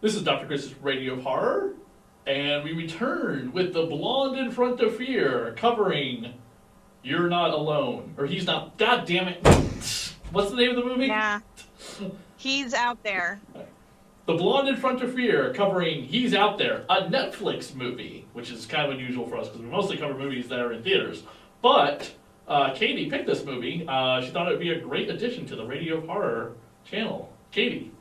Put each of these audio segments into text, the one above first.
This is Dr. Chris's Radio of Horror, and we return with The Blonde in Front of Fear, covering You're Not Alone. Or He's Not... God damn it. What's the name of the movie? Yeah. He's Out There. The Blonde in Front of Fear, covering He's Out There, a Netflix movie, which is kind of unusual for us because we mostly cover movies that are in theaters. But Katie picked this movie. She thought it would be a great addition to the Radio of Horror channel. Katie.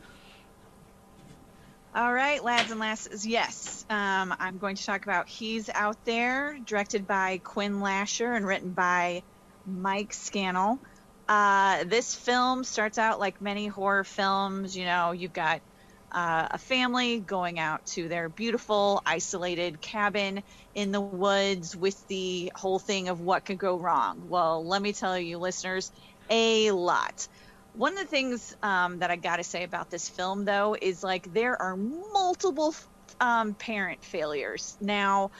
All right, lads and lasses, yes. I'm going to talk about He's Out There, directed by Quinn Lasher and written by Mike Scannell. This film starts out like many horror films. You know, you've got a family going out to their beautiful, isolated cabin in the woods with the whole thing of what could go wrong. Well, let me tell you, listeners, a lot. One of the things that I got to say about this film, though, is like there are multiple parent failures. Now,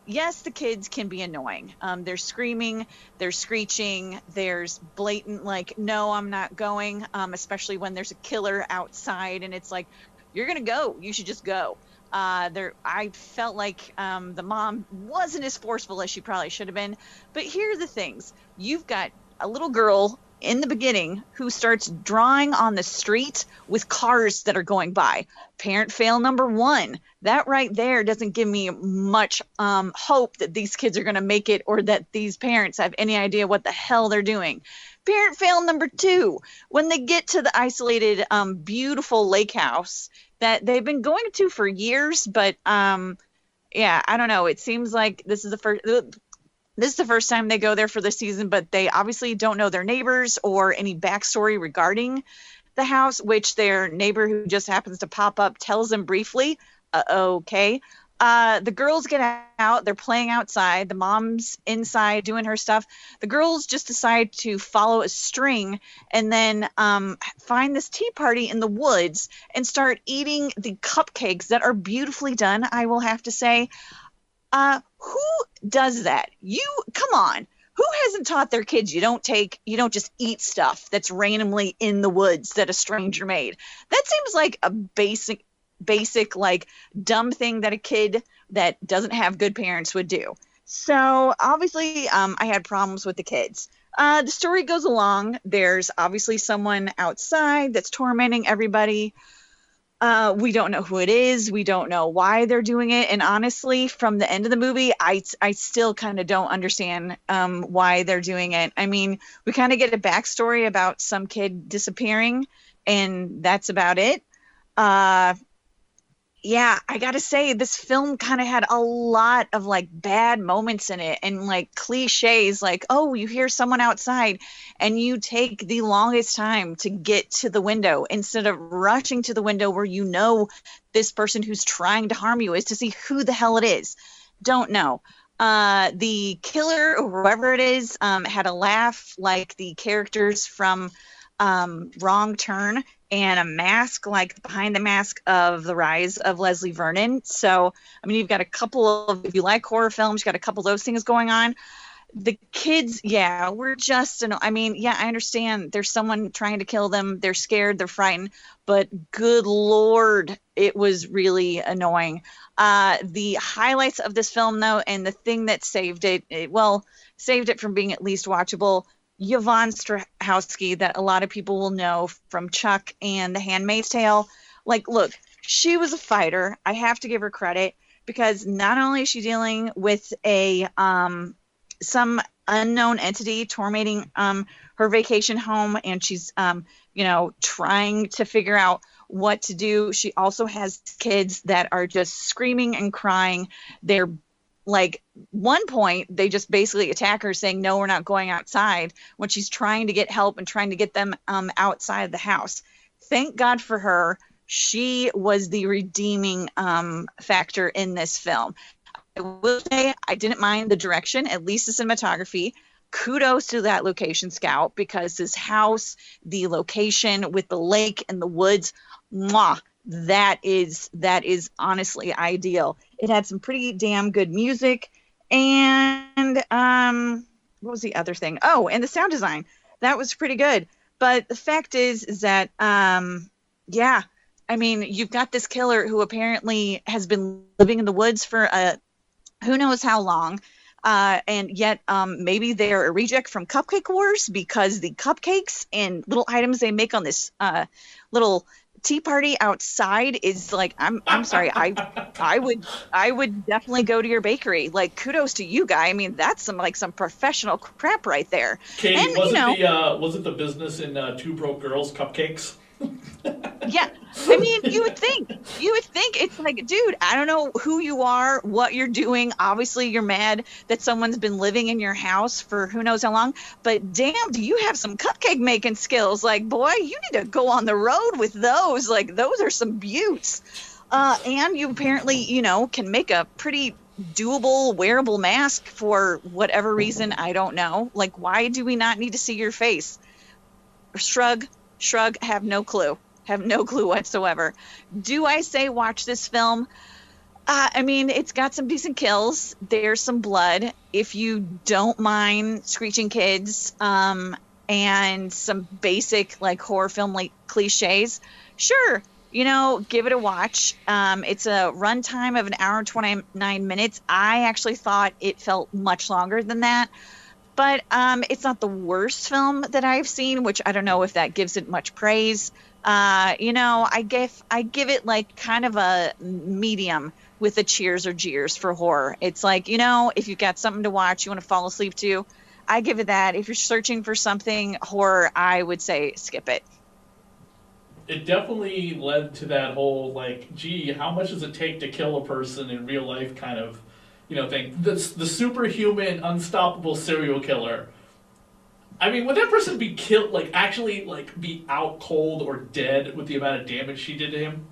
yes, the kids can be annoying. They're screaming, they're screeching, there's blatant like, no, I'm not going, especially when there's a killer outside and it's like, you're going to go. You should just go. I felt like the mom wasn't as forceful as she probably should have been. But here are the things. You've got a little girl in the beginning who starts drawing on the street with cars that are going by. Parent fail number one. That right there doesn't give me much hope that these kids are going to make it or that these parents have any idea what the hell they're doing. Parent fail number two. When they get to the isolated, beautiful lake house that they've been going to for years, but yeah, I don't know. It seems like this is the first time they go there for the season, but they obviously don't know their neighbors or any backstory regarding the house, which their neighbor who just happens to pop up tells them briefly. Okay. The girls get out. They're playing outside. The mom's inside doing her stuff. The girls just decide to follow a string and then find this tea party in the woods and start eating the cupcakes that are beautifully done, I will have to say. Who does that? Come on. Who hasn't taught their kids you don't just eat stuff that's randomly in the woods that a stranger made? That seems like a basic like dumb thing that a kid that doesn't have good parents would do. So obviously I had problems with the kids. The story goes along. There's obviously someone outside that's tormenting everybody. We don't know who it is. We don't know why they're doing it. And honestly, from the end of the movie, I still kind of don't understand why they're doing it. I mean, we kind of get a backstory about some kid disappearing, and that's about it. Yeah, I gotta say, this film kind of had a lot of like bad moments in it and like cliches like, oh, you hear someone outside and you take the longest time to get to the window instead of rushing to the window where you know this person who's trying to harm you is to see who the hell it is. Don't know. The killer or whoever it is had a laugh like the characters from Wrong Turn and a mask like Behind the Mask of The Rise of Leslie Vernon. So, I mean, you've got a couple of, if you like horror films, you've got a couple of those things going on. The kids, yeah, we're just, I mean, yeah, I understand there's someone trying to kill them. They're scared, they're frightened, but good Lord, it was really annoying. The highlights of this film, though, and the thing that saved it from being at least watchable, Yvonne Strahovski, that a lot of people will know from Chuck and The Handmaid's Tale. Like, look, she was a fighter. I have to give her credit because not only is she dealing with some unknown entity tormenting her vacation home, and she's trying to figure out what to do. She also has kids that are just screaming and crying. They're like, one point, they just basically attack her saying, no, we're not going outside, when she's trying to get help and trying to get them outside of the house. Thank God for her. She was the redeeming factor in this film. I will say I didn't mind the direction, at least the cinematography. Kudos to that location scout, because this house, the location with the lake and the woods, mwah, that is honestly ideal. It had some pretty damn good music, and what was the other thing? Oh, and the sound design. That was pretty good. But the fact is that I mean, you've got this killer who apparently has been living in the woods for who knows how long. And yet, maybe they're a reject from Cupcake Wars because the cupcakes and little items they make on this little tea party outside is like, I'm sorry, I would definitely go to your bakery. Like, kudos to you, guy. I mean, that's some professional crap right there. Katie, And was it the business in Two Broke Girls Cupcakes? yeah, I mean, you would think it's like, dude, I don't know who you are, what you're doing. Obviously, you're mad that someone's been living in your house for who knows how long, but damn, do you have some cupcake making skills? Like, boy, you need to go on the road with those. Like, those are some beauts. And you apparently, can make a pretty doable, wearable mask for whatever reason. I don't know. Like, why do we not need to see your face? Shrug, have no clue whatsoever. Do I say watch this film? I mean, it's got some decent kills. There's some blood. If you don't mind screeching kids, and some basic like horror film like cliches, sure, give it a watch. It's a runtime of an hour and 29 minutes. I actually thought it felt much longer than that. But it's not the worst film that I've seen, which I don't know if that gives it much praise. I give it like kind of a medium with a cheers or jeers for horror. It's like, if you've got something to watch, you want to fall asleep to, I give it that. If you're searching for something horror, I would say skip it. It definitely led to that whole, like, gee, how much does it take to kill a person in real life kind of thing. The superhuman, unstoppable serial killer. I mean, would that person be killed, like, actually, like, be out cold or dead with the amount of damage she did to him?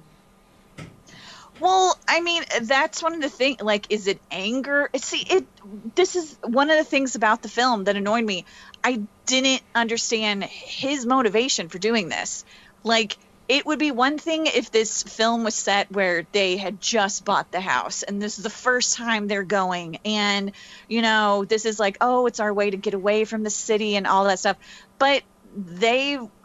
Well, I mean, that's one of the things, like, is it anger? This is one of the things about the film that annoyed me. I didn't understand his motivation for doing this. Like, it would be one thing if this film was set where they had just bought the house and this is the first time they're going and, this is like, oh, it's our way to get away from the city and all that stuff. But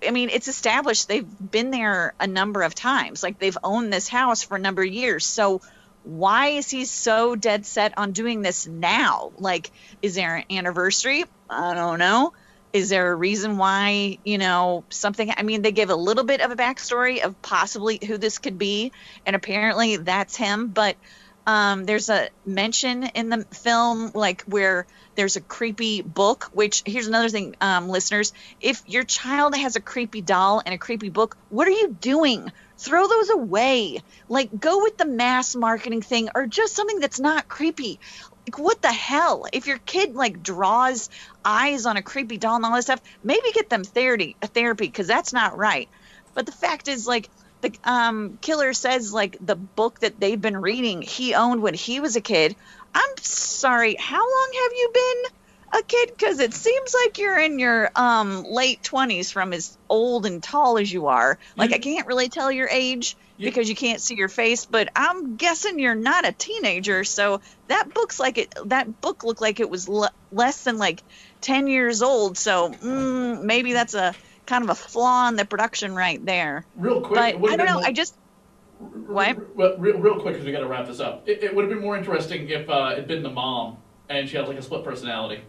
it's established they've been there a number of times. Like, they've owned this house for a number of years. So why is he so dead set on doing this now? Like, is there an anniversary? I don't know. Is there a reason why, something? I mean, they give a little bit of a backstory of possibly who this could be, and apparently that's him. But there's a mention in the film, like, where there's a creepy book, which, here's another thing, listeners. If your child has a creepy doll and a creepy book, what are you doing? Throw those away. Like, go with the mass marketing thing or just something that's not creepy. Like, what the hell? If your kid, like, draws eyes on a creepy doll and all this stuff, maybe get them therapy, because that's not right. But the fact is, like, the killer says, like, the book that they've been reading he owned when he was a kid. I'm sorry, how long have you been a kid? Because it seems like you're in your late 20s from as old and tall as you are. Like, I can't really tell your age because you can't see your face, but I'm guessing you're not a teenager. So that book looked like it was less than like 10 years old. So maybe that's a kind of a flaw in the production right there. Real quick, but I don't know. What? Real quick, because we got to wrap this up. It would have been more interesting if it'd been the mom and she had like a split personality.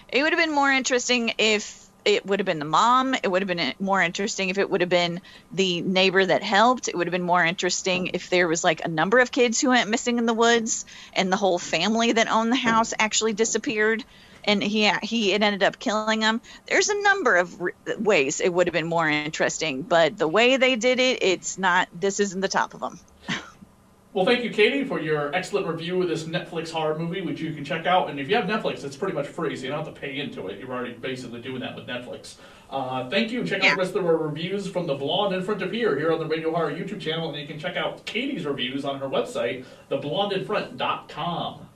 It would have been more interesting if it would have been the mom. It would have been more interesting if it would have been the neighbor that helped. It would have been more interesting if there was like a number of kids who went missing in the woods and the whole family that owned the house actually disappeared and he had ended up killing them. There's a number of ways it would have been more interesting, but the way they did it, this isn't the top of them. Well, thank you, Katie, for your excellent review of this Netflix horror movie, which you can check out. And if you have Netflix, it's pretty much free, so you don't have to pay into it. You're already basically doing that with Netflix. Thank you. Check out the rest of our reviews from The Blonde in Front of here on the Radio Horror YouTube channel. And you can check out Katie's reviews on her website, theblondeinfront.com.